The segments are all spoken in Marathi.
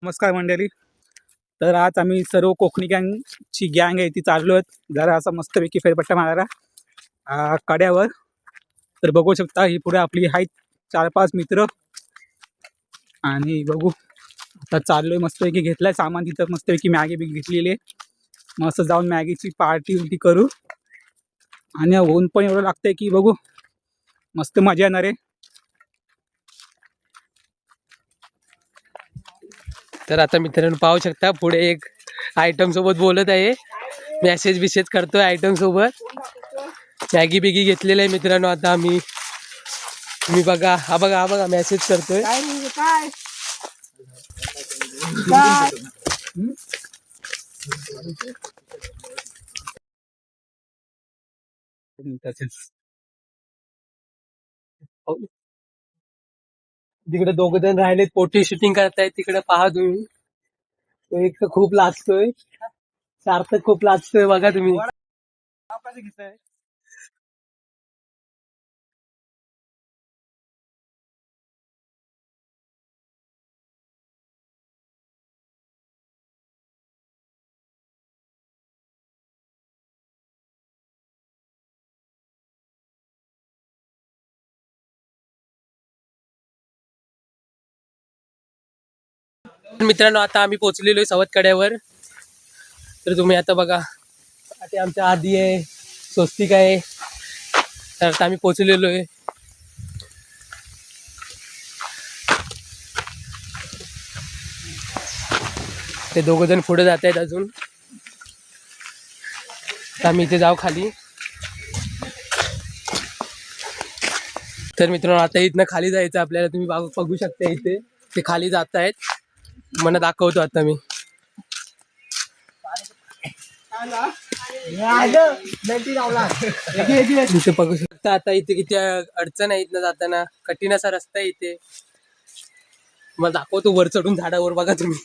नमस्कार मंडळी. तर आज आम्ही सर्व कोकणी गँगची गँग आहे ती चाललो आहेत जरा असा मस्तपैकी फेरपट्टा मारायला कड्यावर. तर बघू शकता ही पुढे आपली आहेत 4-5 मित्र आणि बघू आता चाललोय मस्तपैकी. घेतलाय सामान तिथं मस्तपैकी मॅगी बी घेतलेली आहे. मस्त जाऊन मॅगीची पार्टी उलटी करू आणि ऊन पण एवढं लागतंय की बघू मस्त मजा येणार आहे. तर आता मित्रांनो पाहू शकता पुढे एक आयटम सोबत बोलत आहे, मेसेज करतोय आयटम सोबत. मॅगी बिगी घेतलेलं आहे मित्रांनो. आता आम्ही तुम्ही बघा हा बघा मेसेज करतोय. तिकडे दोघ जण राहिलेत पोटी शूटिंग करतायत. तिकडे पहा तुम्ही, तो एक तर खूप लाजतोय, सार्थक खूप लाजतोय बघा तुम्ही. मित्रांनो आता आम्ही पोहोचलेलो आहे सवत कड्यावर. तर तुम्ही आता बघा, आता आमच्या आधी आहे, स्वस्तिक आहे. तर आता आम्ही पोहोचलेलो आहे. ते दोघ जण पुढे जात आहेत अजून. तर आम्ही इथे जाऊ खाली. तर मित्रांनो आता इथनं खाली जायचं आपल्याला. तुम्ही बघू शकता इथे ते खाली जात आहेत. मला दाखवतो आता मी. इथे बघू शकता आता इथे किती अडचण आहे इथनं जाताना. कठीण असा रस्ता आहे इथे. मला दाखवतो वर चढून झाडावर. बघा तुम्ही,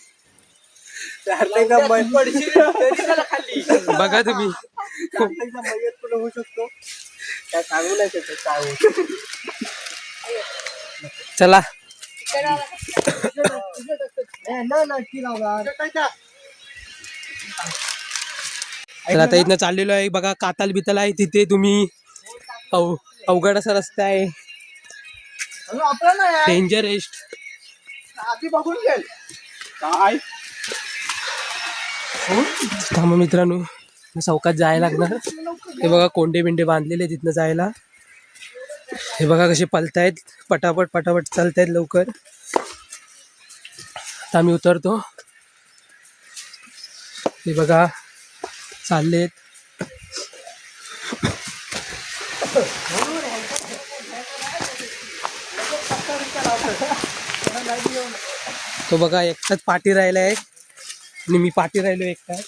बघा तुम्ही होऊ शकतो काय सांगू नाही शकत. चला तर आता इथनं चाललेलो आहे. बघा काताल बिताल आहे तिथे. तुम्ही अवघड असा रस्ता आहे, डेंजरेस्ट. थांबा मित्रांनो, चौकात जायला लागणार. हे बघा कोंडे बिंडे बांधलेले तिथनं जायला. हे बघा कसे पलतायत, पटापट पटापट चालतायत लवकर. आता आम्ही उतरतो. हे बघा चाललेत. तो बघा एकटाच पाठी राहिलाय आणि मी पाठी राहिलो एकटा.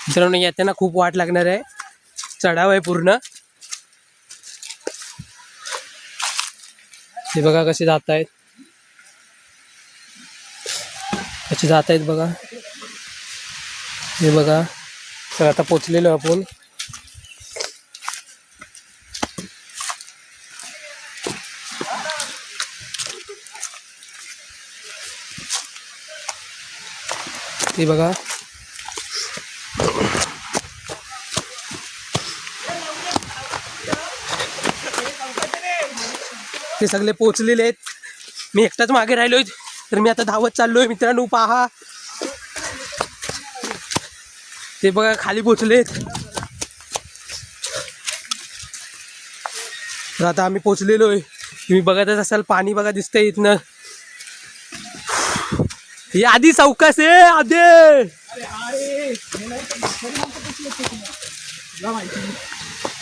मित्रांनो येताना खूप वाट लागणार आहे, चढाव आहे पूर्ण. हे बघा कसे जात आहेत, कसे जात आहेत बघा. हे बघा. तर आता पोचलेलो आपण. हे बघा ते सगळे पोचलेले आहेत. मी एकटाच मागे राहिलोय. तर मी आता धावत चाललोय मित्रांनो. पहा ते बघा खाली पोचलेत. तर आता आम्ही पोचलेलोय. तुम्ही बघतच असाल पाणी बघा दिसतंय इथनं. ही आधी चौकस आहे आधी.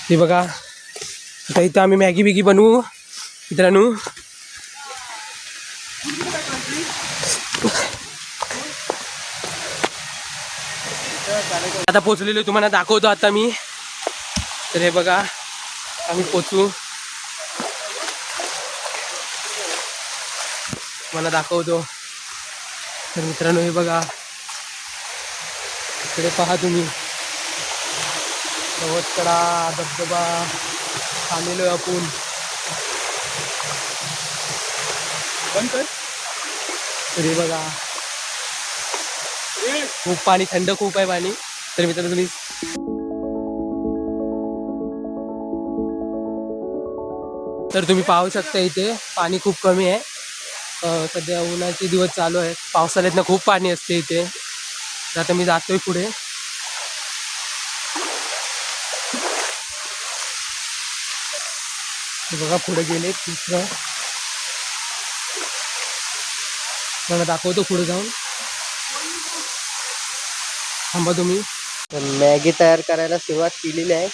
हे बघा आता इथं आम्ही मॅगी बिगी बनवू मित्रांनो. आता पोचलेलो तुम्हाला दाखवतो आता मी. तर हे बघा आम्ही पोचू, मला दाखवतो. तर मित्रांनो हे बघा, इकडे पहा तुम्ही सवतकडा धबधबा आलेलो आहे आपण. बंद कर. तर हे बघा खूप पाणी, थंड खूप आहे पाणी. तर मित्रांनो तुम्ही पाहू शकता इथे पाणी खूप कमी आहे. सध्या उन्हाचे दिवस चालू आहेत, पावसाळ्यातनं खूप पाणी असते इथे. तर आता मी जातोय पुढे. बघा पुढे गेले तिथं, मला दाखवतो पुढे जाऊन. थांबा तुम्ही. मॅगी तयार करायला सुरुवात केलेली आहे.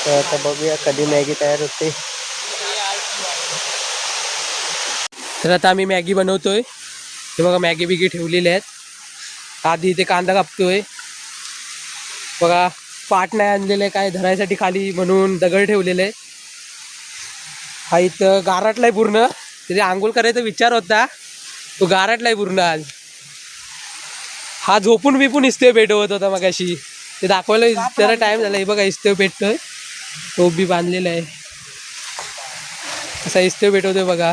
तर आता बघूया कधी मॅगी तयार होते. तर आता आम्ही मॅगी बनवतोय. हे बघा मॅगी बिगी ठेवलेले आहेत. आधी इथे कांदा कापतोय. बघा पाट नाही आणलेलं आहे काय धरायसाठी खाली, म्हणून दगड ठेवलेले आहे. हा इथं गारटलाय पूर्ण. तिथे आंघोळ करायचा विचार होता, तो गारटलाय पूर्ण आज. हा झोपून बिपून इस्तेव पेटवत होता मगाशी, ते दाखवायला जरा टाइम झाला. हे बघा इस्तेव पेटतोय, टोप बी बांधलेला आहे. असा इस्तेव पेटवतोय बघा.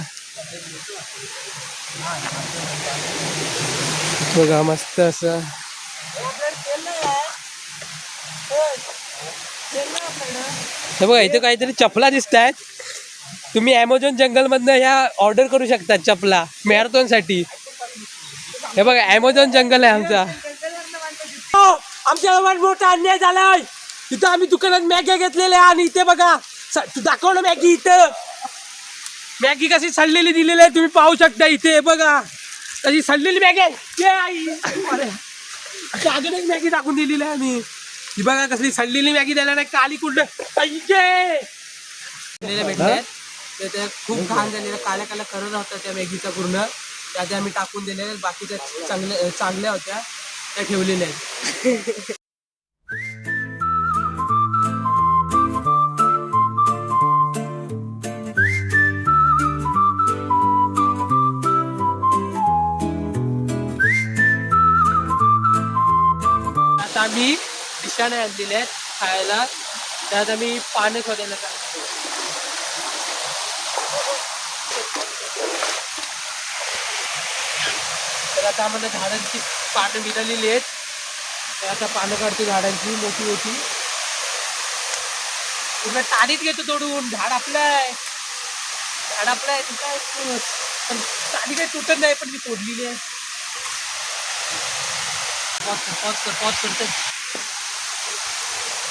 बघा मस्त असं. हे बघा इथे काहीतरी चपला दिसत आहेत. तुम्ही ॲमेझॉन जंगलमधनं ह्या ऑर्डर करू शकता चपला मॅरेथॉनसाठी. हे बघा ॲमेझॉन जंगल आहे आमचा. आमच्यावर मोठा अन्याय झालाय. इथं आम्ही दुकानात मॅगी घेतलेल्या आणि इथे बघा तू दाखव ना मॅगी. इथं मॅगी कशी सडलेली दिलेली आहे तुम्ही पाहू शकता. इथे बघा कशी सडलेली मॅगी आहे. अजून एक मॅगी टाकून दिलेली आहे आम्ही. ही बघा कसली सडलेली मॅगी द्यायला नाही, काली कुंड भेटले. ते खूप घाण झालेलं, काल्या काल्या करत होता त्या मॅगीचा पूर्ण. त्यात आम्ही टाकून दिले. बाकीच्या चांगल्या होत्या त्या ठेवलेल्या आहेत. आता आम्ही दिशाने आणलेले आहेत खायला. त्यात आम्ही पानं शोधायला चाललो. तर आता आम्हाला झाडांची पानं मिळालेली आहेत. तर आता पानं काढतो झाडांची मोठी मोठी. पूर्ण टाळीत घेतो तोडून. झाड आपलं आहे, झाड आपलं आहे. तू काय पण टाळी काही तुटत नाही, पण मी तोडलेली आहे. पॉज करते.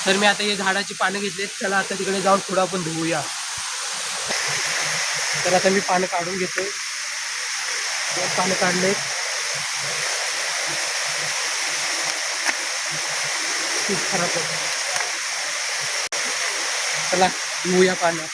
तर मी आता हे झाडाची पानं घेतलीत. चला आता तिकडे जाऊन थोडं आपण धुवूया. तर आता मी पानं काढून घेतोय. पानं काढले. खूप खराब होतं. चला धुवूया पानं.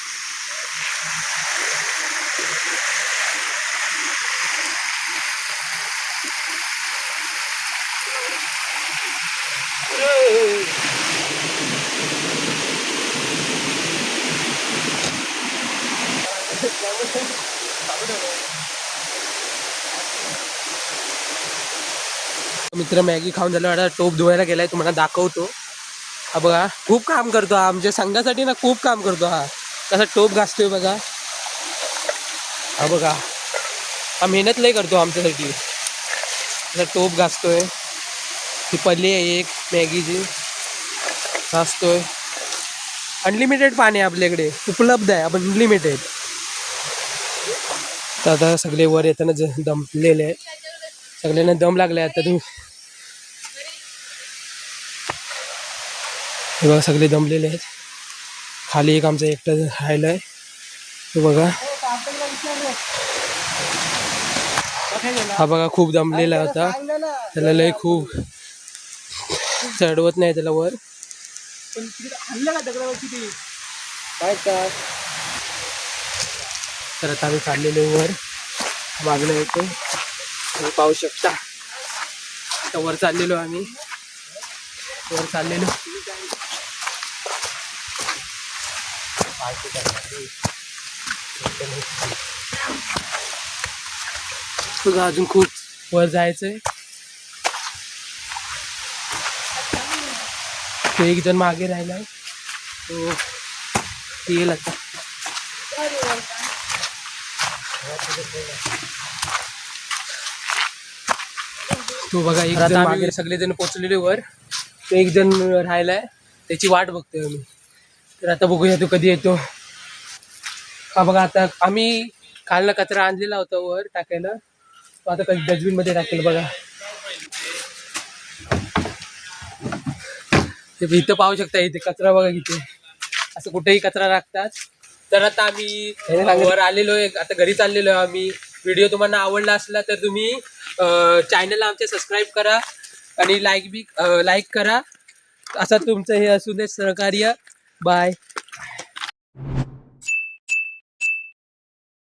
मित्र मॅगी खाऊन झालं, आता टोप धुवायला गेलाय. तुम्हाला दाखवतो. हा बघा खूप काम करतो हा आमच्या संघासाठी ना, खूप काम करतो हा. कसा टोप घासतोय बघा. हा बघा हा मेहनत लय करतो आमच्यासाठी. कसा टोप घासतोय. ती पल्ली आहे एक मॅगीची, घासतोय. अनलिमिटेड पाणी आपल्याकडे उपलब्ध आहे, आपण अनलिमिटेड. तर आता सगळे वर येताना दमलेले आहेत. सगळ्यांना दम लागलाय आता. तुम्ही हे बघा सगळे दमलेले आहेत. खाली एक आमचं एकटं राहिलं आहे. हे बघा हा बघा खूप दमलेला होता. त्याला लय खूप चढवत नाही त्याला वर. तर आता आम्ही चाललेलो वर. मागणं येतो तुम्ही पाहू शकता. आता वर चाललेलो आम्ही. वर चाललेलो. बघा अजून खूप वर जायचंय. तो एक जण मागे राहिलाय, तो येईल आता. तो बघा एक जण मागे, सगळेजण पोचलेले वर, तो एक जण राहिलाय, त्याची वाट बघतोय आम्ही. तर आता बघूया तो कधी येतो. हा बघा आता आम्ही कालला कचरा आणलेला होता वर टाकायला, तो आता कधी डस्टबिन मध्ये टाकेल. बघा ते इथं पाहू शकता, इथे कचरा बघा किती, असं कुठेही कचरा टाकतात. तर आता आम्ही वर आलेलो आहे, आता घरी चाललेलो आहे आम्ही. व्हिडिओ तुम्हाला आवडला असला तर तुम्ही चॅनलला आमच्या सबस्क्राईब करा आणि लाईक करा. असं तुमचं हे असू दे सहकार्य. बाय.